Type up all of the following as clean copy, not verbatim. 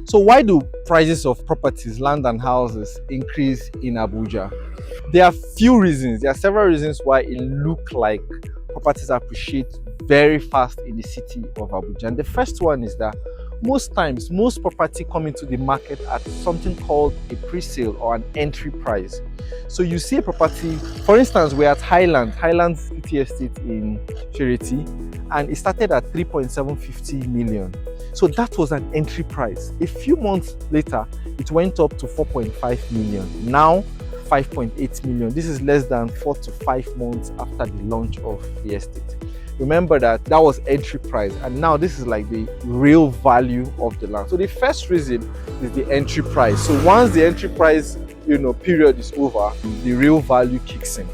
So why do prices of properties, land and houses increase in Abuja? There are few reasons. There are several reasons why it looks like properties appreciate very fast in the city of Abuja. And the first one is that most times, most property come into the market at something called a pre-sale or an entry price. So you see a property, for instance, we're at Highland City Estate in Charity, and it started at 3.750 million. So that was an entry price. A few months later, it went up to 4.5 million. Now, 5.8 million. This is less than 4 to 5 months after the launch of the estate. Remember that was entry price, and now this is like the real value of the land. So the first reason is the entry price. So once the entry price period is over, the real value kicks in.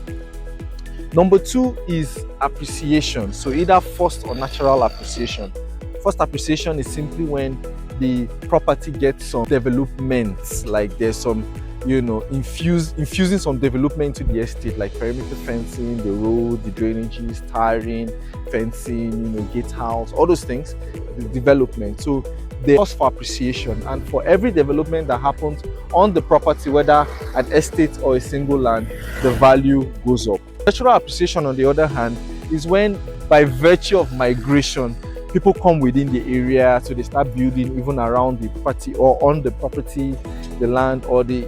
Number two is appreciation. So either forced or natural appreciation. First appreciation is simply when the property gets some development, like there's some infusing some development into the estate, like perimeter fencing, the road, the drainages, tiring, fencing, gatehouse, all those things, the development. So they cost for appreciation, and for every development that happens on the property, whether an estate or a single land, the value goes up. Natural appreciation, on the other hand, is when, by virtue of migration, people come within the area, so they start building even around the property or on the property, the land, or the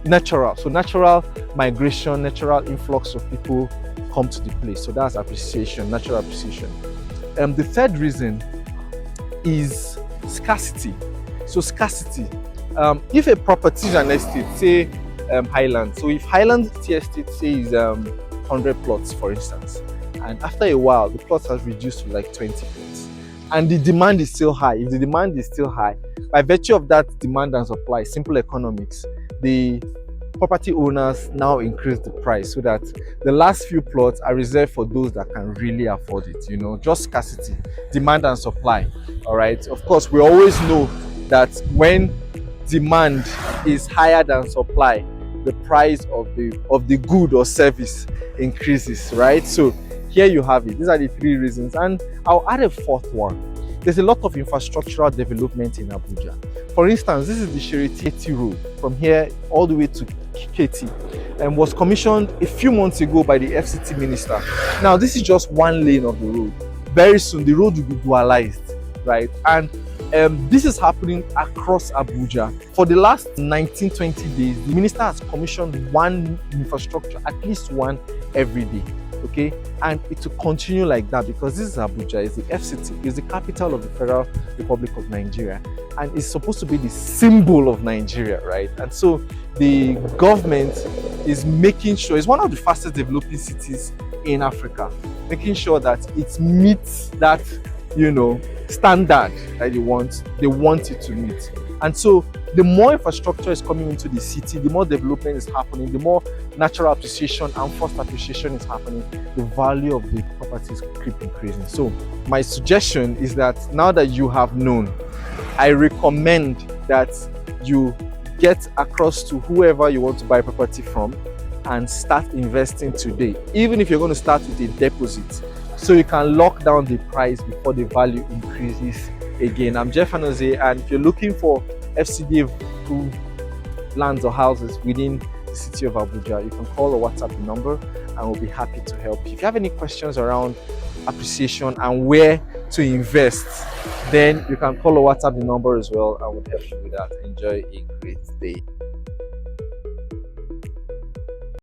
natural. So natural migration, natural influx of people come to the place. So that's appreciation, natural appreciation. The third reason is scarcity. So scarcity. If a property is an estate, say Highland. So if Highland City Estate says 100 plots, for instance, and after a while the plot has reduced to like 20 plots, and the demand is still high. If the demand is still high, by virtue of that demand and supply, simple economics, the property owners now increase the price so that the last few plots are reserved for those that can really afford it. Just scarcity, demand and supply. All right, of course we always know that when demand is higher than supply, the price of the good or service increases, right? So here you have it. These are the three reasons, and I'll add a fourth one. There's a lot of infrastructural development in Abuja. For instance, this is the Charity Road from here all the way to KT, and was commissioned a few months ago by the FCT minister. Now this is just one lane of the road. Very soon the road will be dualized, right? And this is happening across Abuja. For the last 19-20 days, the minister has commissioned one infrastructure, at least one every day. Okay, and it will continue like that, because this is Abuja, it's the FCT, it's the capital of the Federal Republic of Nigeria, and it's supposed to be the symbol of Nigeria, right? And so the government is making sure, it's one of the fastest developing cities in Africa, making sure that it meets that standard that they want it to meet. And so the more infrastructure is coming into the city, the more development is happening, the more natural appreciation and forced appreciation is happening, the value of the properties keep increasing. So my suggestion is that now that you have known, I recommend that you get across to whoever you want to buy property from and start investing today, even if you're going to start with a deposit, so you can lock down the price before the value increases again. I'm Jeff Anozie, and if you're looking for FCDA-approved lands or houses within the city of Abuja, you can call or WhatsApp the number, and we'll be happy to help you. If you have any questions around appreciation and where to invest, then you can call or WhatsApp the number as well, and we'll help you with that. Enjoy a great day.